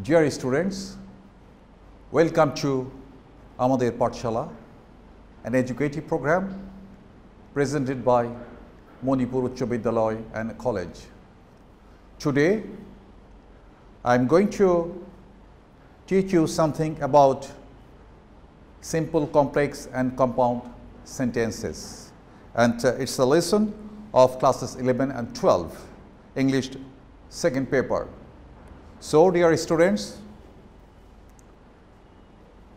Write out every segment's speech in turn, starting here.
Dear students, welcome to Amader Pathshala, an educative program presented by Manipur Uccha Vidyalaya and College. Today, I am going to teach you something about simple, complex and compound sentences, and it's a lesson of classes 11 and 12, English second paper. So, dear students,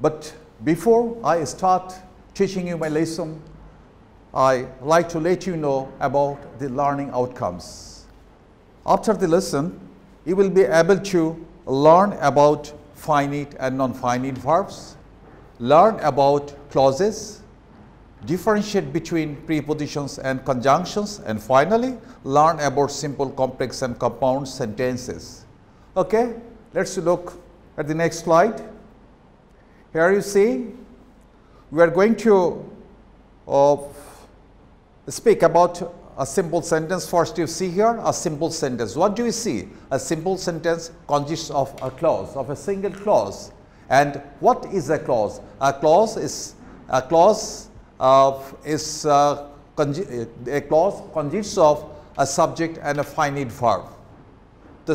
but before I start teaching you my lesson, I like to let you know about the learning outcomes. After the lesson, you will be able to learn about finite and non-finite verbs, learn about clauses, differentiate between prepositions and conjunctions, and finally, learn about simple, complex and compound sentences. Okay, let's look at the next slide. Here you see, we are going to speak about a simple sentence. First, you see here a simple sentence. What do you see? A simple sentence consists of a clause, of a single clause. And what is a clause? A clause consists of a subject and a finite verb.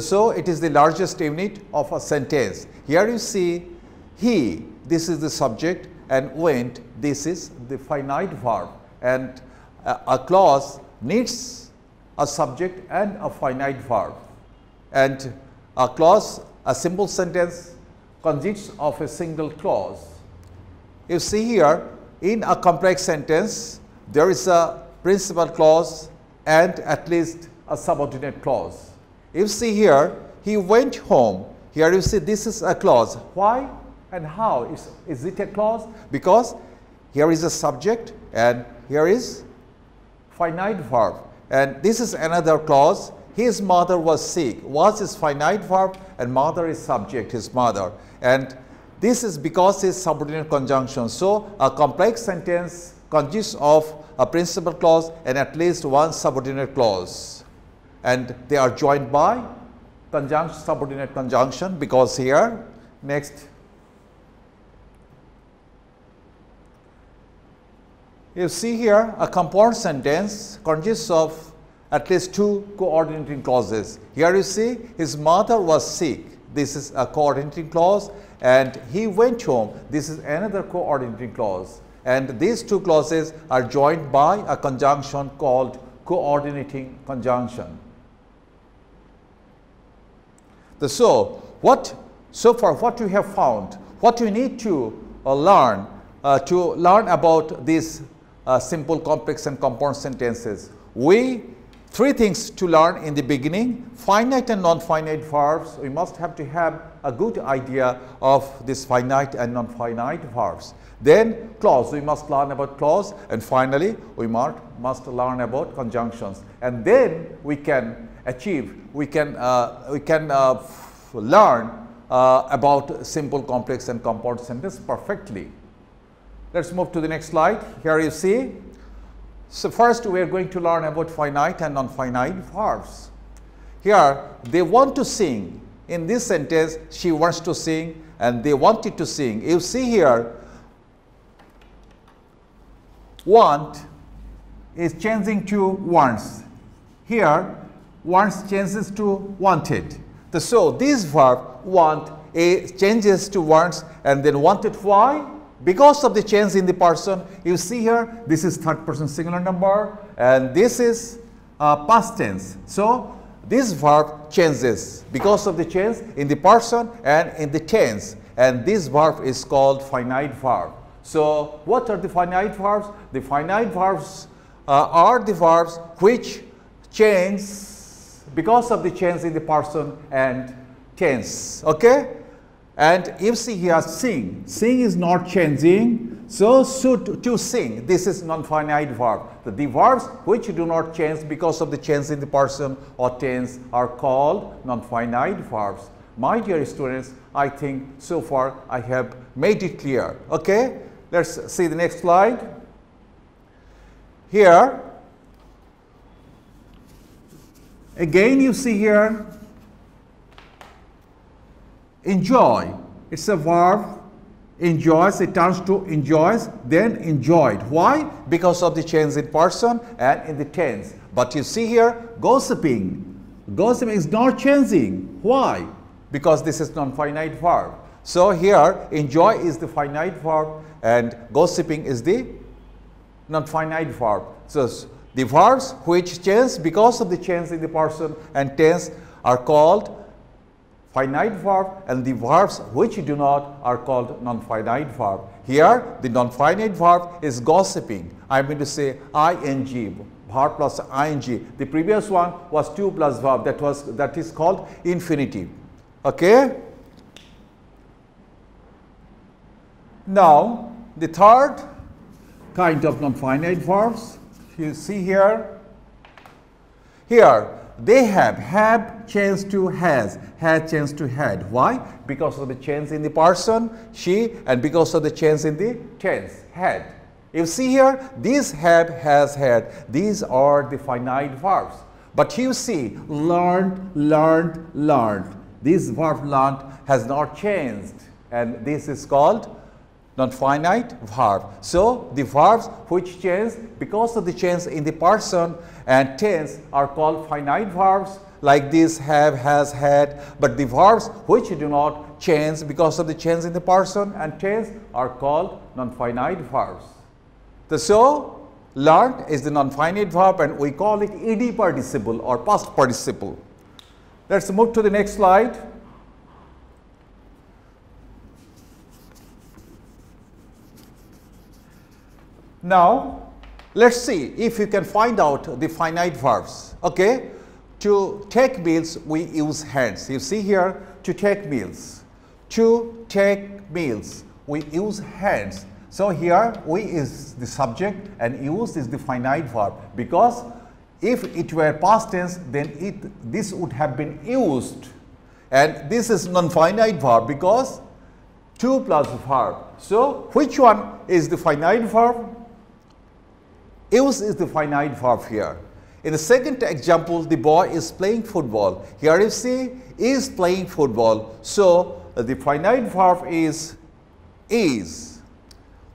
So it is the largest unit of a sentence. Here you see he, this is the subject, and went, this is the finite verb. And a clause needs a subject and a finite verb. And a clause, a simple sentence consists of a single clause. You see here, in a complex sentence, there is a principal clause and at least a subordinate clause. You see here, he went home. Here you see this is a clause. Why and how is it a clause? Because here is a subject and here is finite verb. And this is another clause. His mother was sick. Was is finite verb and mother is subject, his mother. And this is because it's subordinate conjunction. So a complex sentence consists of a principal clause and at least one subordinate clause. And they are joined by subordinate conjunction, because here, next, you see here a compound sentence consists of at least two coordinating clauses. Here you see his mother was sick. This is a coordinating clause, and he went home. This is another coordinating clause. And these two clauses are joined by a conjunction called coordinating conjunction. So far what we have found, what we need to learn about these simple, complex and compound sentences. Three things to learn in the beginning: finite and non-finite verbs. We must have to have a good idea of this finite and non-finite verbs. Then clause, we must learn about clause, and finally we must learn about conjunctions, and then we can learn about simple, complex and compound sentence perfectly. Let's move to the next slide. Here you see. So first we are going to learn about finite and non-finite verbs. Here they want to sing. In this sentence, she wants to sing and they wanted to sing. You see here, want is changing to wants. Here, wants changes to wanted. So this verb want changes to wants and then wanted. Why? Because of the change in the person. You see here, this is third person singular number and this is past tense. So this verb changes because of the change in the person and in the tense, and this verb is called finite verb. So what are the finite verbs? The finite verbs are the verbs which change because of the change in the person and tense. Okay? And you see here sing. Sing is not changing. So to sing, this is non-finite verb. The verbs which do not change because of the change in the person or tense are called non-finite verbs. My dear students, I think so far I have made it clear. Okay? Let's see the next slide. Here, again you see here enjoy. It's a verb. Enjoys, it turns to enjoys, then enjoyed. Why? Because of the change in person and in the tense. But you see here, gossiping. Gossiping is not changing. Why? Because this is non-finite verb. So here, enjoy is the finite verb and gossiping is the non-finite verb. So the verbs which change because of the change in the person and tense are called finite verb, and the verbs which do not are called non-finite verb. Here the non-finite verb is gossiping. I am going to say ing, verb plus ing. The previous one was to plus verb, that is called infinitive. Okay. Now the third kind of non-finite verbs you see here. Here they have changed to has changed to had. Why? Because of the change in the person, she, and because of the change in the tense, had. You see here, these have, has, had, these are the finite verbs. But you see, learned, learned, learned. This verb learned has not changed, and this is called non-finite verb. So the verbs which change because of the change in the person and tense are called finite verbs, like this have, has, had. But the verbs which do not change because of the change in the person and tense are called non-finite verbs. So learned is the non-finite verb and we call it ed participle or past participle. Let's move to the next slide. Now, let's see if you can find out the finite verbs. Okay, to take meals, we use hands. You see here, to take meals. To take meals, we use hands. So here, we is the subject and use is the finite verb, because if it were past tense, then this would have been used, and this is non-finite verb because to plus verb. So which one is the finite verb? Use is the finite verb here. In the second example, the boy is playing football. Here you see, is playing football. So the finite verb is.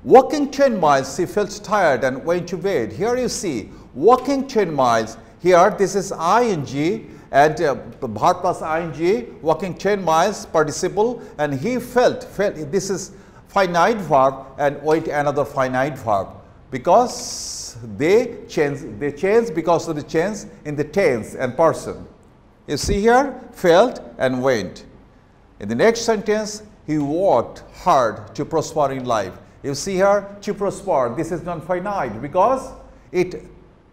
Walking 10 miles, he felt tired and went to bed. Here you see, walking 10 miles. Here this is ing and verb plus ing, walking 10 miles participle, and he felt. This is finite verb and wait another finite verb, because they change because of the change in the tense and person. You see here, felt and went. In the next sentence, he worked hard to prosper in life. You see here, to prosper, this is non-finite because it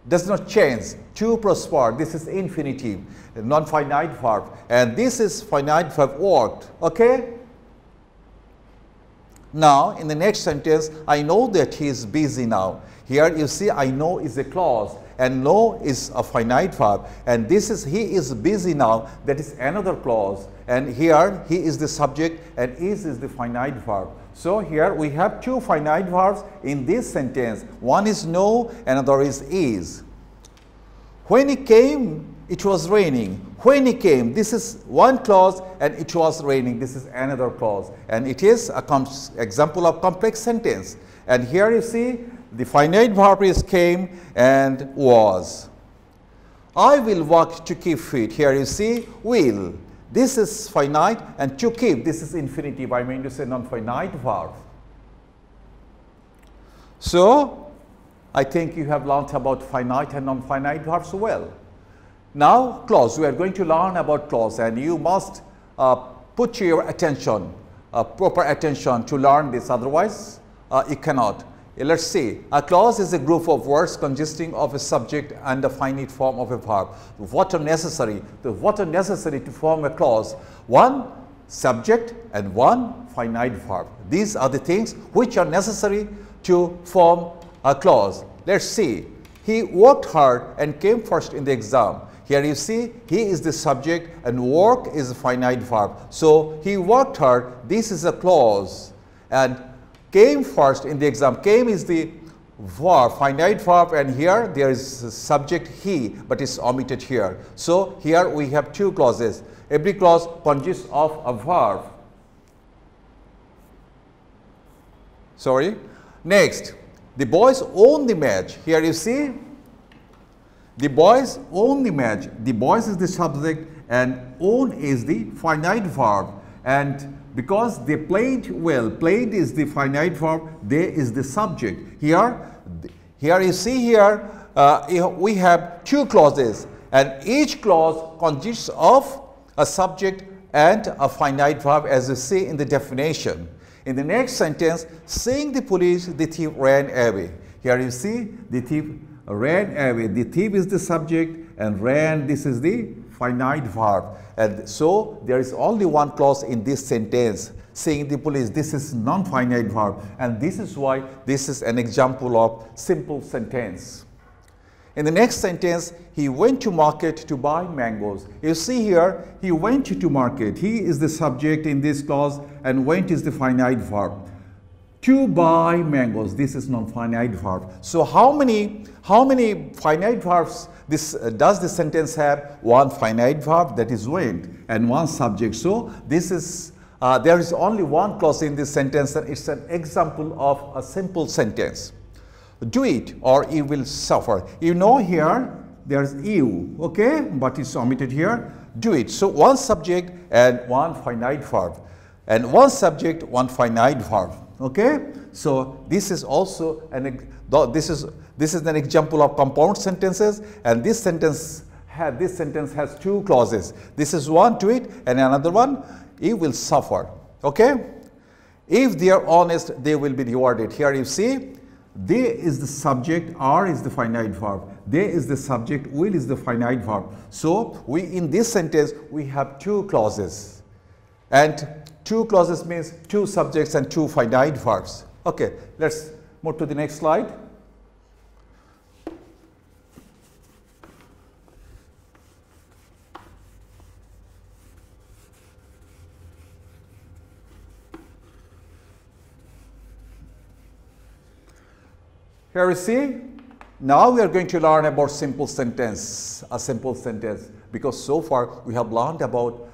does not change. To prosper, this is infinitive, non-finite verb, and this is finite verb worked. Okay. Now, in the next sentence, I know that he is busy now. Here you see, I know is a clause and know is a finite verb, and this is he is busy now, that is another clause, and here he is the subject and is the finite verb. So here we have two finite verbs in this sentence. One is know, another is. When he came, it was raining. When he came, this is one clause, and it was raining, this is another clause, and it is a example of complex sentence. And here you see the finite verb is came and was. I will work to keep fit. Here you see will. This is finite, and to keep, this is infinitive. I mean to say non-finite verb. So I think you have learned about finite and non-finite verbs well. Now clause, we are going to learn about clause, and you must put your attention, proper attention to learn this, otherwise you cannot. Let's see, a clause is a group of words consisting of a subject and a finite form of a verb. What are necessary? What are necessary to form a clause? One subject and one finite verb. These are the things which are necessary to form a clause. Let's see, he worked hard and came first in the exam. Here you see, he is the subject and work is a finite verb. So he worked hard, this is a clause, and came first in the exam. Came is the verb, finite verb, and here there is a subject he, but it's omitted here. So here we have two clauses. Every clause consists of a verb. Sorry. Next, the boys own the match. Here you see, the boys own the match. The boys is the subject and own is the finite verb. And because they played well, played is the finite verb, they is the subject. Here you see here, we have two clauses, and each clause consists of a subject and a finite verb, as you see in the definition. In the next sentence, seeing the police, the thief ran away. Here you see, the thief ran away. The thief is the subject and ran, this is the finite verb. And so there is only one clause in this sentence, seeing the police. This is non-finite verb, and this is why this is an example of simple sentence. In the next sentence, he went to market to buy mangoes. You see here, he went to market. He is the subject in this clause and went is the finite verb. To buy mangoes, this is non-finite verb. So how many finite verbs does this sentence have? One finite verb, that is went, and one subject. So this is there is only one clause in this sentence, and it's an example of a simple sentence. Do it or you will suffer. You know here there's you, okay, but it's omitted here. Do it. So one subject and one finite verb, and one subject, one finite verb. Okay. So this is also this is an example of compound sentences, and this sentence has two clauses. This is one, to it, and another one, you will suffer. Okay. If they are honest, they will be rewarded. Here you see, they is the subject, are is the finite verb, they is the subject, will is the finite verb. So we in this sentence we have two clauses, and two clauses means two subjects and two finite verbs. Okay, let's move to the next slide. Here we see, now we are going to learn about simple sentence, a simple sentence, because so far we have learned about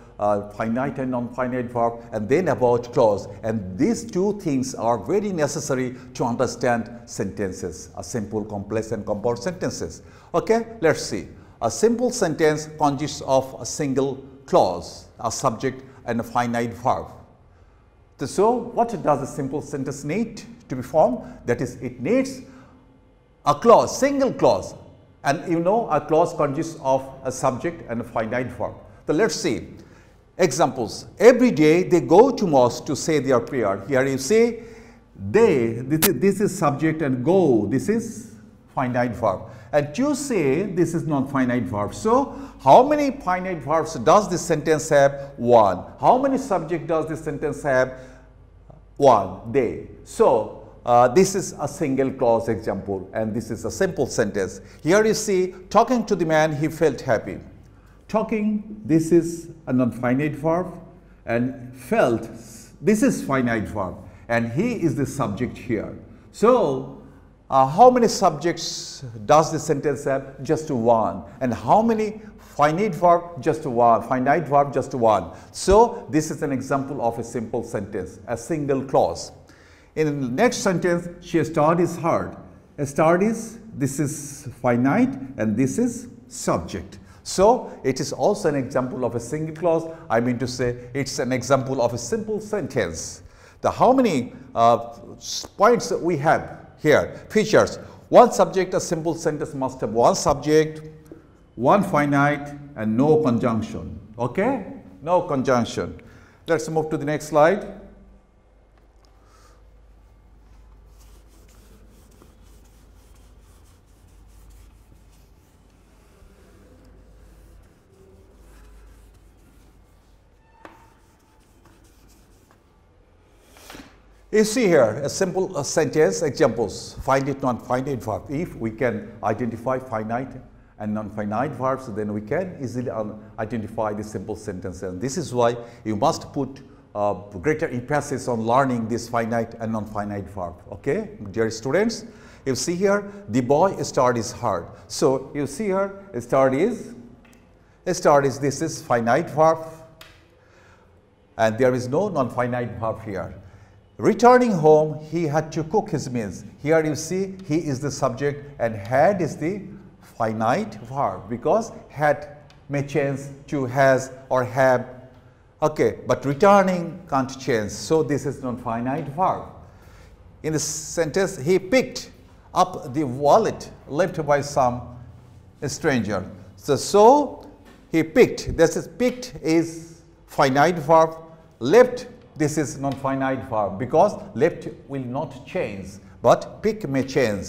finite and non-finite verb, and then about clause, and these two things are very necessary to understand sentences, a simple, complex and compound sentences. Okay, let's see. A simple sentence consists of a single clause, a subject and a finite verb. So what does a simple sentence need to be formed? That is, it needs a clause, single clause, and you know a clause consists of a subject and a finite verb. So let's see examples. Every day they go to mosque to say their prayer. Here you say they, this is subject, and go, this is finite verb, and to say, this is non-finite verb. So how many finite verbs does this sentence have? One. How many subject does this sentence have? One, they. So this is a single clause example, and this is a simple sentence. Here you see, talking to the man, he felt happy. Talking, this is a non-finite verb, and felt, this is finite verb, and he is the subject here. So how many subjects does this sentence have? Just one. And how many finite verb? Just one. Finite verb, just one. So this is an example of a simple sentence, a single clause. In the next sentence, she studies hard. Studies, this is finite, and this is subject. So it is also an example of a single clause. I mean to say, it's an example of a simple sentence. How many points we have here? Features. One subject, a simple sentence must have one subject, one finite, and no conjunction. Okay? No conjunction. Let's move to the next slide. You see here a simple sentence examples, finite, non-finite verb. If we can identify finite and non-finite verbs, then we can easily identify the simple sentence. And this is why you must put greater emphasis on learning this finite and non-finite verb. Okay, dear students, you see here the boy studies hard. So you see here studies, this is finite verb, and there is no non-finite verb here. returning home, he had to cook his meals. Here you see he is the subject and had is the finite verb, because had may change to has or have. Okay, but returning can't change. So this is non-finite verb. In this sentence, he picked up the wallet left by some stranger. So he picked. This is picked is finite verb. Left, this is non-finite verb, because left will not change, but pick may change.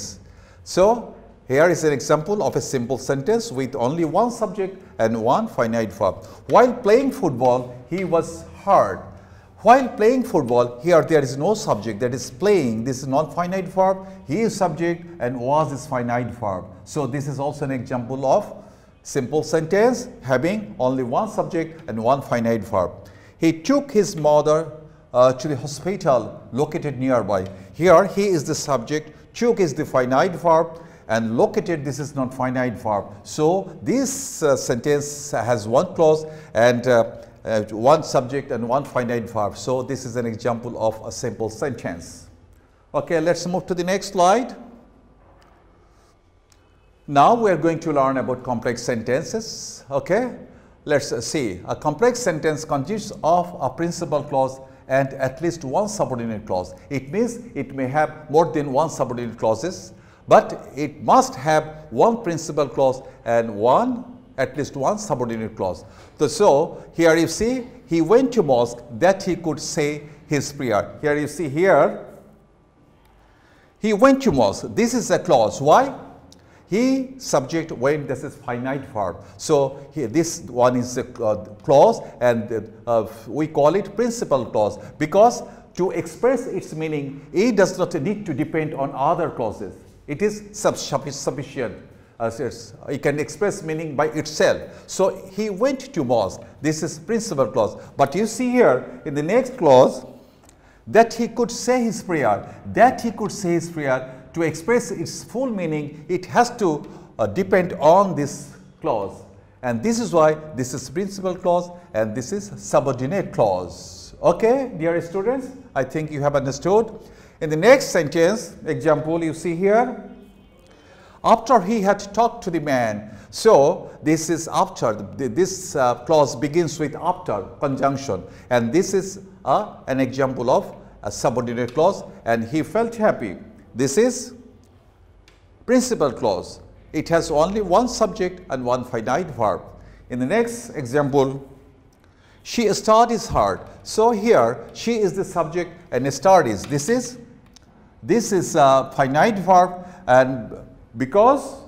So here is an example of a simple sentence with only one subject and one finite verb. While playing football, he was hurt. While playing football, here there is no subject, that is playing. This is non-finite verb. He is subject and was is finite verb. So this is also an example of simple sentence having only one subject and one finite verb. He took his mother to the hospital located nearby. Here he is the subject, took is the finite verb, and located, this is not finite verb. So this sentence has one clause and one subject and one finite verb. So this is an example of a simple sentence. Okay, let's move to the next slide. Now we are going to learn about complex sentences. Okay, let's see. A complex sentence consists of a principal clause and at least one subordinate clause. It means it may have more than one subordinate clauses, but it must have one principal clause and at least one subordinate clause. So here you see he went to mosque that he could say his prayer. Here you see here he went to mosque. This is a clause. Why? He subject when this is finite verb. So here this one is a clause and we call it principal clause, because to express its meaning it does not need to depend on other clauses. It is sufficient. It can express meaning by itself. So he went to mosque. This is principal clause. But you see here in the next clause that he could say his prayer. That he could say his prayer, to express its full meaning, it has to depend on this clause. And this is why this is principal clause and this is subordinate clause. Okay, dear students, I think you have understood. In the next sentence, example, you see here, after he had talked to the man. So this is after, this clause begins with after conjunction, and this is an example of a subordinate clause, and he felt happy. This is principal clause. It has only one subject and one finite verb. In the next example, she studies hard. So here she is the subject and studies. This is a finite verb, and because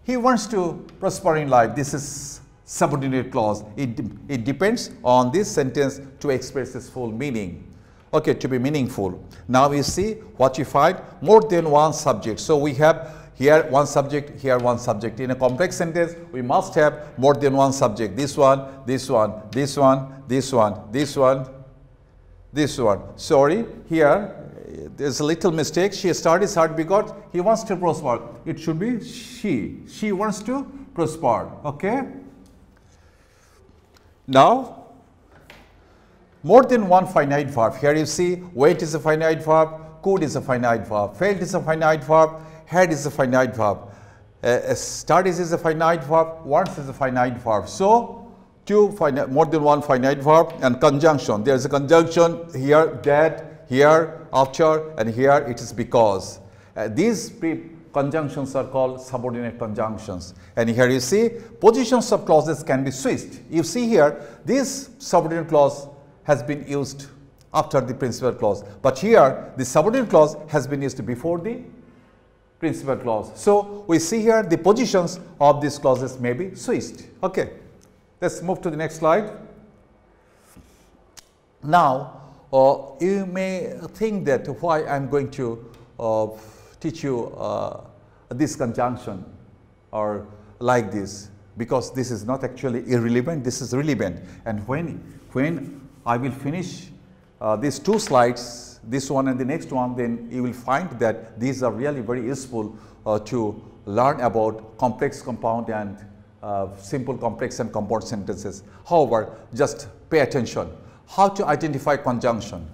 he wants to prosper in life, this is subordinate clause. It depends on this sentence to express its full meaning. Okay, to be meaningful. Now we see what you find, more than one subject. So we have here one subject, here one subject. In a complex sentence, we must have more than one subject. This one, this one, this one, this one, this one, this one. Sorry, here there's a little mistake. She studies hard because he wants to prosper. It should be she. She wants to prosper. Okay. Now, more than one finite verb. Here you see wait is a finite verb, could is a finite verb, felt is a finite verb, had is a finite verb, studies is a finite verb, wants is a finite verb. So more than one finite verb, and conjunction. There is a conjunction here, that, here, after, and here it is because. These conjunctions are called subordinate conjunctions. And here you see positions of clauses can be switched. You see here this subordinate clause has been used after the principal clause, but here the subordinate clause has been used before the principal clause. So we see here the positions of these clauses may be switched. Okay, let's move to the next slide. Now you may think that why I'm going to teach you this conjunction or like this, because this is not actually irrelevant, this is relevant. And when I will finish these two slides, this one and the next one, then you will find that these are really very useful to learn about complex, compound and simple, complex and compound sentences. However, just pay attention. How to identify conjunction?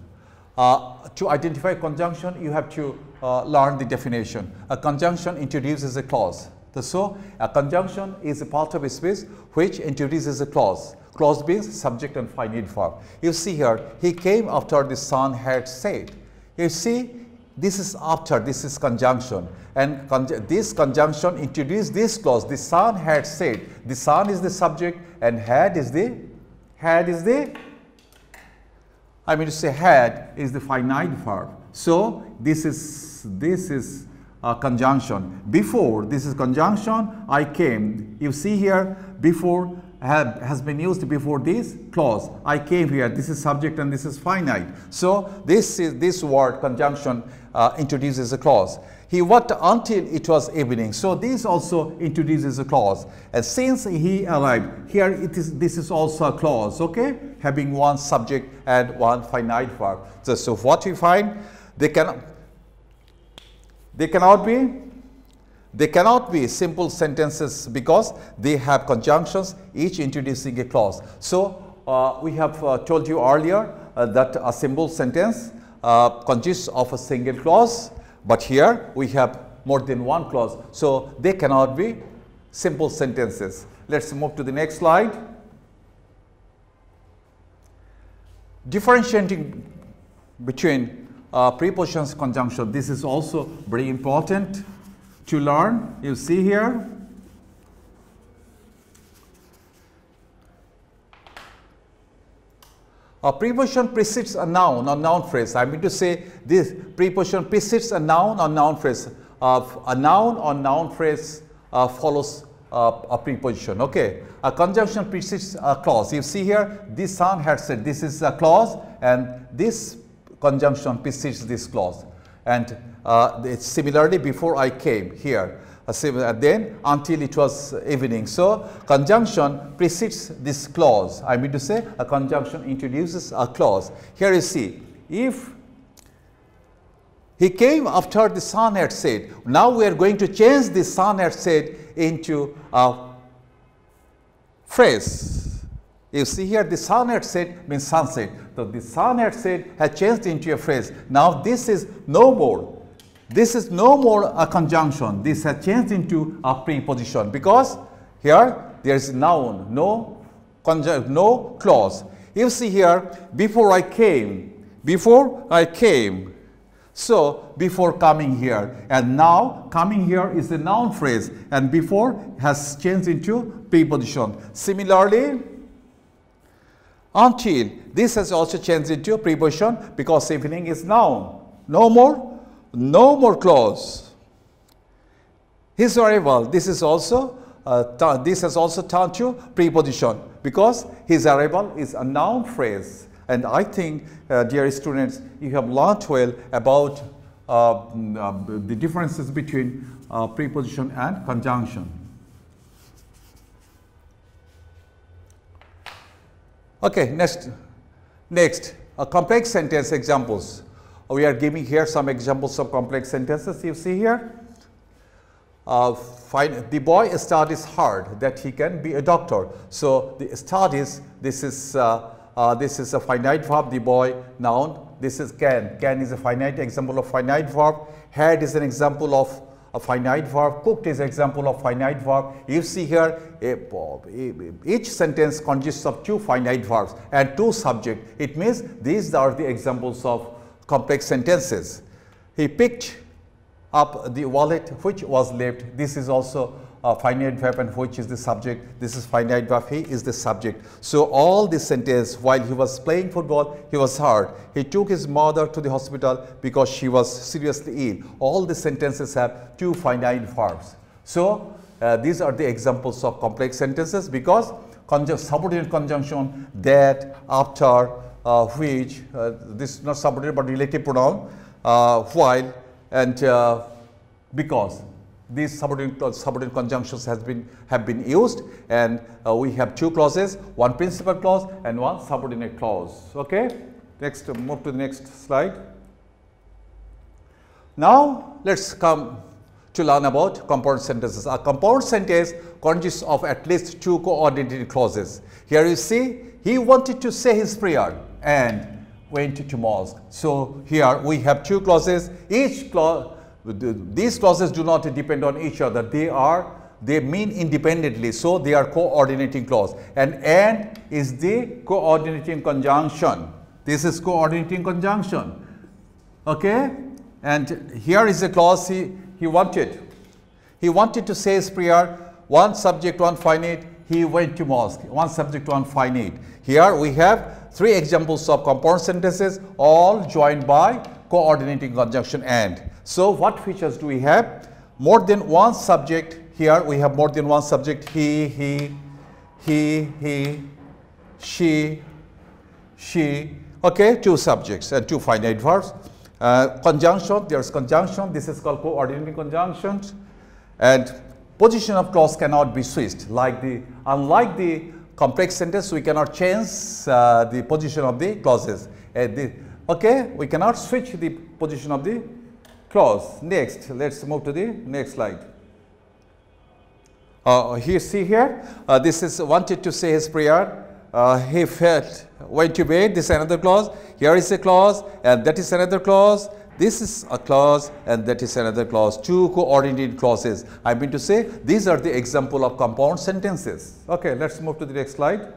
To identify conjunction, you have to learn the definition. A conjunction introduces a clause. So, a conjunction is a part of a speech which introduces a clause. Clause means subject and finite verb. You see here, he came after the sun had set. You see, this is after, this is conjunction, and this conjunction introduced this clause. The sun had set. The sun is the subject and had is the I mean to say had is the finite verb. So this is a conjunction. Before, this is conjunction, I came. You see here, before has been used before this clause. I came here. This is subject and this is finite. So this word conjunction introduces a clause. He worked until it was evening. So this also introduces a clause. And since he arrived, here this is also a clause, okay? Having one subject and one finite verb. So what we find, they cannot be simple sentences because they have conjunctions, each introducing a clause. So we have told you earlier that a simple sentence consists of a single clause, but here we have more than one clause. So they cannot be simple sentences. Let's move to the next slide. Differentiating between prepositions, conjunction. This is also very important to learn. You see here, a preposition precedes a noun or noun phrase. I mean to say this preposition precedes a noun or noun phrase. A noun or noun phrase follows a preposition. Okay, a conjunction precedes a clause. You see here, the sun had said. This is a clause, and this conjunction precedes this clause. And similarly, before I came here, then until it was evening. So conjunction precedes this clause. I mean to say a conjunction introduces a clause. Here you see, if he came after the sun had set. Now we are going to change the sun had set into a phrase. You see here, the sun had set means sunset. So the sun had set has changed into a phrase. Now this is no more. This is no more a conjunction. This has changed into a preposition because here there is noun, no clause. You see here, before I came. So before coming here, and now coming here is the noun phrase, and before has changed into preposition. Similarly, until, this has also changed into preposition because evening is noun. No more clause. His arrival, this has also turned to preposition because his arrival is a noun phrase. And I think, dear students, you have learnt well about the differences between preposition and conjunction. Okay, next, complex sentence examples. We are giving here some examples of complex sentences. You see here, the boy studies hard that he can be a doctor. So the studies, this is a finite verb. The boy, noun. This is can. Can is a finite example of finite verb. Had is an example of a finite verb. Cooked is an example of finite verb. You see here, each sentence consists of two finite verbs and two subjects. It means these are the examples of complex sentences. He picked up the wallet which was left. This is also a finite verb, and which is the subject. This is finite verb. He is the subject. So all this sentence, while he was playing football, he was hurt. He took his mother to the hospital because she was seriously ill. All the sentences have two finite verbs. So these are the examples of complex sentences because subordinate conjunction, that, after, which, this is not subordinate but relative pronoun, while, and because. These subordinate conjunctions have been used, and we have two clauses, one principal clause and one subordinate clause. Okay. Next, move to the next slide. Now let's come to learn about compound sentences. A compound sentence consists of at least two coordinated clauses. Here you see, he wanted to say his prayer. and went to mosque. So here we have two clauses. Each clause, these clauses do not depend on each other. They mean independently, so they are coordinating clause. And is the coordinating conjunction. This is coordinating conjunction. Okay, and here is a clause he wanted. He wanted to say his prayer, one subject, one finite. He went to mosque. One subject, one finite. Here we have three examples of compound sentences, all joined by coordinating conjunction and. So what features do we have? More than one subject. Here we have more than one subject. He, she. Okay, two subjects and two finite verbs. Conjunction, there's conjunction. This is called coordinating conjunctions. And position of clause cannot be switched. Unlike the complex sentence, we cannot change the position of the clauses. Okay, we cannot switch the position of the clause. Next, let's move to the next slide. Here, see here, this is wanted to say his prayer. He went to bed. This is another clause. Here is a clause, and that is another clause. This is a clause, and that is another clause. Two coordinated clauses. I mean to say, these are the example of compound sentences. Okay, let's move to the next slide.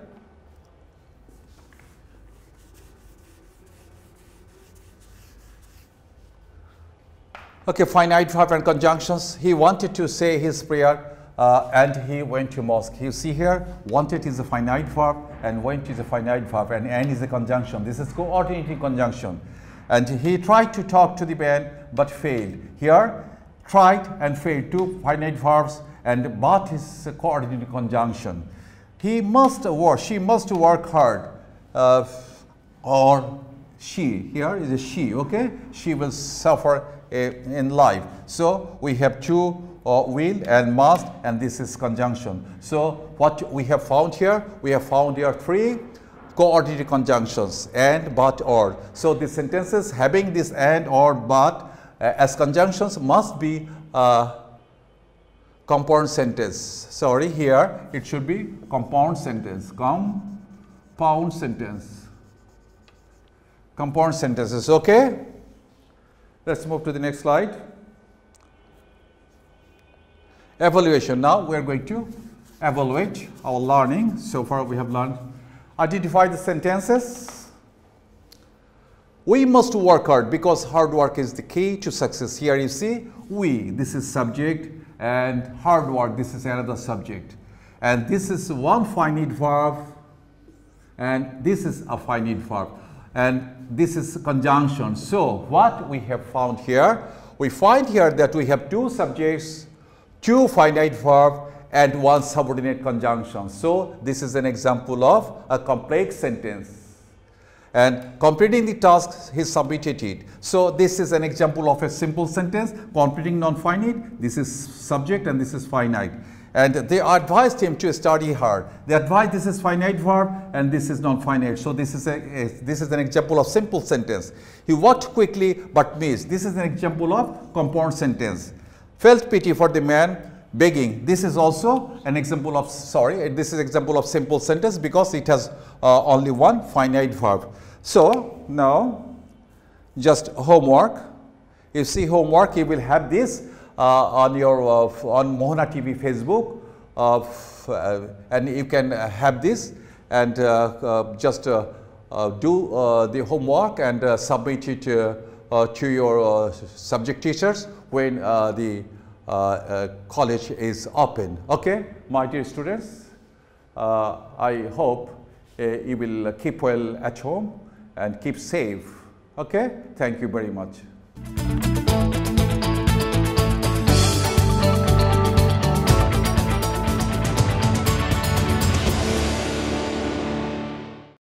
Okay, finite verb and conjunctions. He wanted to say his prayer. And he went to mosque. You see here, wanted is a finite verb and went is a finite verb, and is a conjunction. This is coordinating conjunction. And he tried to talk to the man but failed. Here, tried and failed, two finite verbs, and but is a coordinating conjunction. He must work, she must work hard, or she, here is a she, okay? She will suffer in life. So we have two will and must, and this is conjunction. So what we have found here? We have found here three coordinated conjunctions, and, but, or. So the sentences having this and, or, but as conjunctions must be compound sentence. Sorry, here it should be compound sentence. Compound sentence. Compound sentences, okay? Let's move to the next slide. Evaluation. Now we are going to evaluate our learning. So far we have learned, identify the sentences. We must work hard because hard work is the key to success. Here you see we, this is subject, and hard work, this is another subject. And this is one finite verb, and this is a finite verb, and this is conjunction. So what we have found here? We find here that we have two subjects, two finite verb, and one subordinate conjunction. So this is an example of a complex sentence. And completing the task, he submitted it. So this is an example of a simple sentence, completing non-finite. This is subject and this is finite. And they advised him to study hard. They advised this is finite verb and this is non-finite. So this is an example of simple sentence. He worked quickly but missed. This is an example of compound sentence. Felt pity for the man begging. This is also an example of, this is example of simple sentence because it has only one finite verb. So now just homework. You see homework, you will have this on your on Mohona TV Facebook, and you can have this and just do the homework and submit it to your subject teachers when the college is open. Okay, my dear students, I hope you will keep well at home and keep safe. Okay, thank you very much.